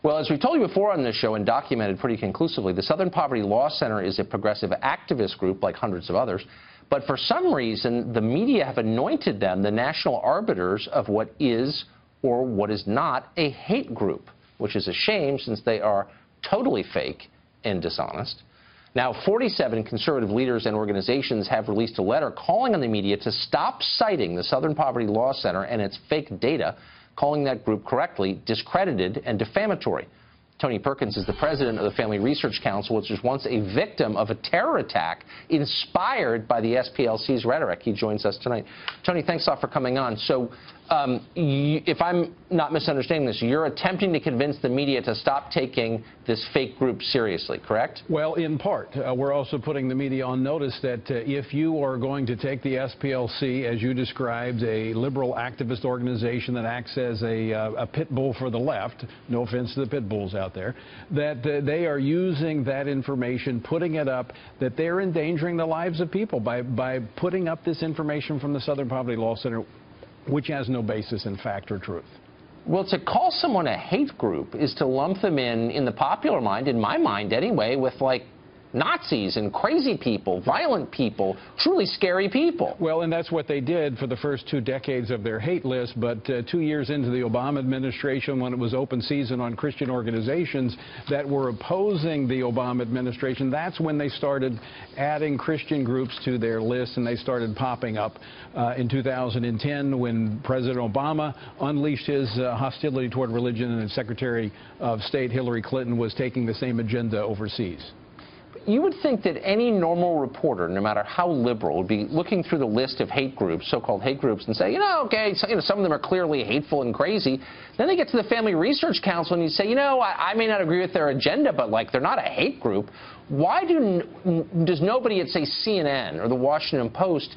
Well, as we told you before on this show and documented pretty conclusively, the Southern Poverty Law Center is a progressive activist group like hundreds of others. But for some reason, the media have anointed them the national arbiters of what is or what is not a hate group, which is a shame since they are totally fake and dishonest. Now, 47 conservative leaders and organizations have released a letter calling on the media to stop citing the Southern Poverty Law Center and its fake data, calling that group correctly discredited and defamatory. Tony Perkins is the president of the Family Research Council, which was once a victim of a terror attack inspired by the SPLC's rhetoric. He joins us tonight. Tony, thanks a lot for coming on. So if I'm not misunderstanding this, you're attempting to convince the media to stop taking this fake group seriously, correct? Well, in part. We're also putting the media on notice that if you are going to take the SPLC, as you described, a liberal activist organization that acts as a pit bull for the left, no offense to the pit bulls out there, that they are using that information, putting it up, that they're endangering the lives of people by putting up this information from the Southern Poverty Law Center, which has no basis in fact or truth. Well, to call someone a hate group is to lump them in the popular mind, in my mind anyway, with like Nazis and crazy people, violent people, truly scary people. Well, and that's what they did for the first 2 decades of their hate list, but 2 years into the Obama administration, when it was open season on Christian organizations that were opposing the Obama administration, that's when they started adding Christian groups to their list, and they started popping up in 2010 when President Obama unleashed his hostility toward religion, and Secretary of State Hillary Clinton was taking the same agenda overseas. You would think that any normal reporter, no matter how liberal, would be looking through the list of hate groups, so-called hate groups, and say, you know, okay, so, some of them are clearly hateful and crazy. Then they get to the Family Research Council and you say, you know, I may not agree with their agenda, but like they're not a hate group. Why does nobody at, say, CNN or the Washington Post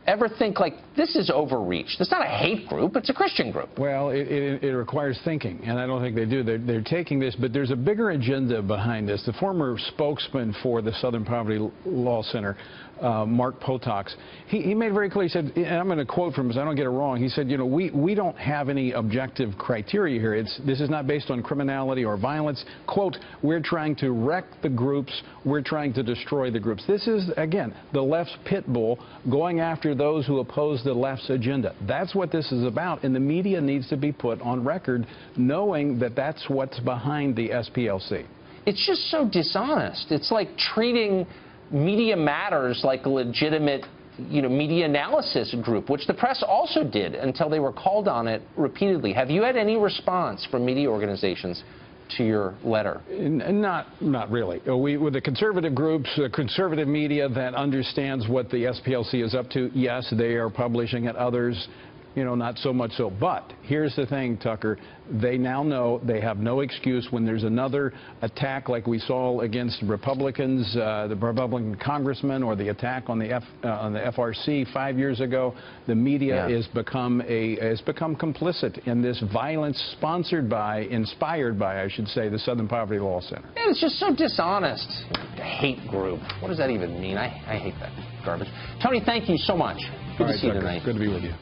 ever think, like, this is overreach? It's not a hate group, it's a Christian group. Well, it requires thinking, and I don't think they do. They're taking this, but there's a bigger agenda behind this. The former spokesman for the Southern Poverty Law Center, Mark Potox, he made very clear, he said, and I'm going to quote from him so I don't get it wrong, he said, you know, we don't have any objective criteria here. This is not based on criminality or violence. Quote, we're trying to wreck the groups, we're trying to destroy the groups. This is, again, the left's pit bull going after those who oppose the left's agenda. That's what this is about, and the media needs to be put on record knowing that that's what's behind the SPLC. It's just so dishonest. It's like treating Media Matters like a legitimate, media analysis group, which the press also did until they were called on it repeatedly. Have you had any response from media organizations to your letter? Not really. With the conservative groups, the conservative media that understands what the SPLC is up to, yes, they are publishing it. Others, not so much so. But here's the thing, Tucker. They now know they have no excuse when there's another attack like we saw against Republicans, the Republican congressman, or the attack on the FRC 5 years ago. The media has become complicit in this violence inspired by, I should say, the Southern Poverty Law Center. And it's just so dishonest. A hate group. What does that even mean? I hate that garbage. Tony, thank you so much. Good to see you tonight. Good to be with you.